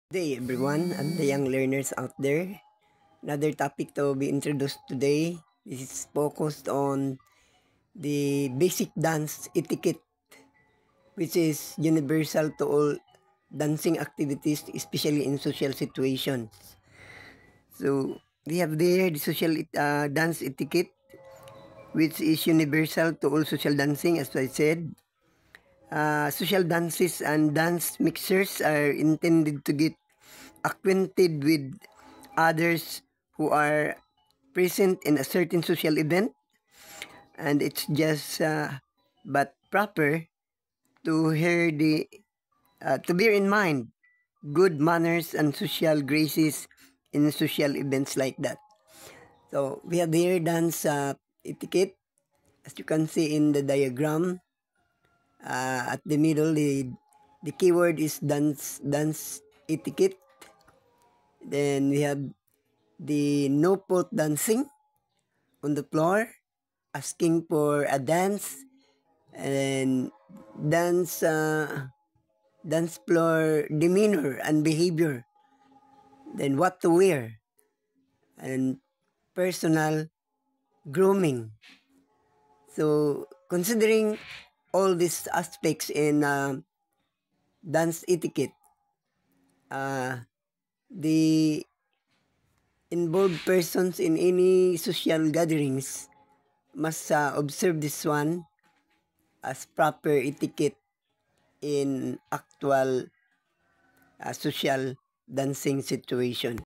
Good day everyone and the young learners out there. Another topic to be introduced today. This is focused on the basic dance etiquette, which is universal to all dancing activities, especially in social situations. So we have there the social dance etiquette, which is universal to all social dancing, as I said. Social dances and dance mixers are intended to get acquainted with others who are present in a certain social event, and it's just but proper to hear the to bear in mind good manners and social graces in social events like that. So we have here dance etiquette, as you can see in the diagram. At the middle, the keyword is dance etiquette. Then we have the no pot dancing on the floor, asking for a dance, and dance dance floor demeanor and behavior. Then what to wear, and personal grooming. So considering all these aspects in dance etiquette, the involved persons in any social gatherings must observe this one as proper etiquette in actual social dancing situation.